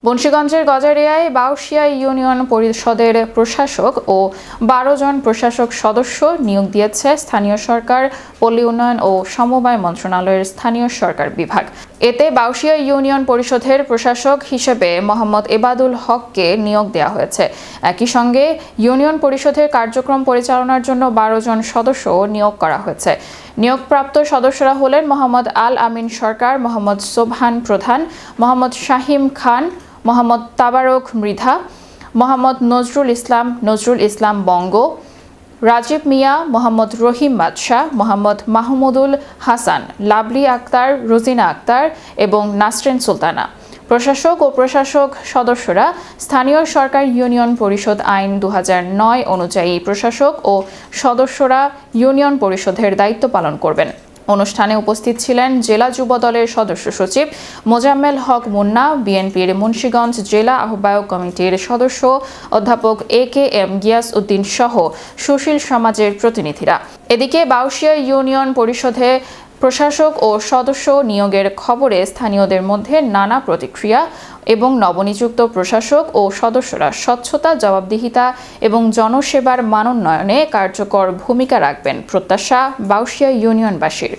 মুন্সিগঞ্জের গজারিয়ায় বাউশিয়া ইউনিয়ন পরিষদের প্রশাসক ও ১২ জন প্রশাসক সদস্য নিয়োগ দিয়েছে স্থানীয় সরকার, পল্লী উন্নয়ন ও সমবায় মন্ত্রণালয়ের স্থানীয় সরকার বিভাগ। এতে বাউশিয়া ইউনিয়ন পরিষদের প্রশাসক হিসেবে মোহাম্মদ এবাদুল হককে নিয়োগ দেওয়া হয়েছে। একই সঙ্গে ইউনিয়ন পরিষদের কার্যক্রম পরিচালনার জন্য ১২ জন সদস্য নিয়োগ করা হয়েছে। নিয়োগপ্রাপ্ত সদস্যরা হলেন মোহাম্মদ আল আমিন সরকার, মোহাম্মদ সোবহান প্রধান, মোহাম্মদ শাহিম খান, মোহাম্মদ তাবারক মৃধা, মোহাম্মদ নজরুল ইসলাম বঙ্গ, রাজীব মিয়া, মোহাম্মদ রহিম বাদশাহ, মোহাম্মদ মাহমুদুল হাসান, লাভলি আক্তার, রোজিনা আক্তার এবং নাসরিন সুলতানা। প্রশাসক ও প্রশাসক সদস্যরা স্থানীয় সরকার ইউনিয়ন পরিষদ আইন ২০০৯ অনুযায়ী প্রশাসক ও সদস্যরা ইউনিয়ন পরিষদের দায়িত্ব পালন করবেন। অনুষ্ঠানে উপস্থিত ছিলেন জেলা যুব দলের সদস্য সচিব মোজাম্মেল হক মুন্না, বিএনপির মুন্সিগঞ্জ জেলা আহ্বায়ক কমিটির সদস্য অধ্যাপক এ.কে.এম. গিয়াস উদ্দিন সহ সুশীল সমাজের প্রতিনিধিরা। এদিকে বাউশিয়া ইউনিয়ন পরিষদে প্রশাসক ও সদস্য নিয়োগের খবরে স্থানীয়দের মধ্যে নানা প্রতিক্রিয়া এবং নবনিযুক্ত প্রশাসক ও সদস্যরা স্বচ্ছতা, জবাবদিহিতা এবং জনসেবার মানোন্নয়নে কার্যকর ভূমিকা রাখবেন প্রত্যাশা বাউশিয়া ইউনিয়নবাসীর।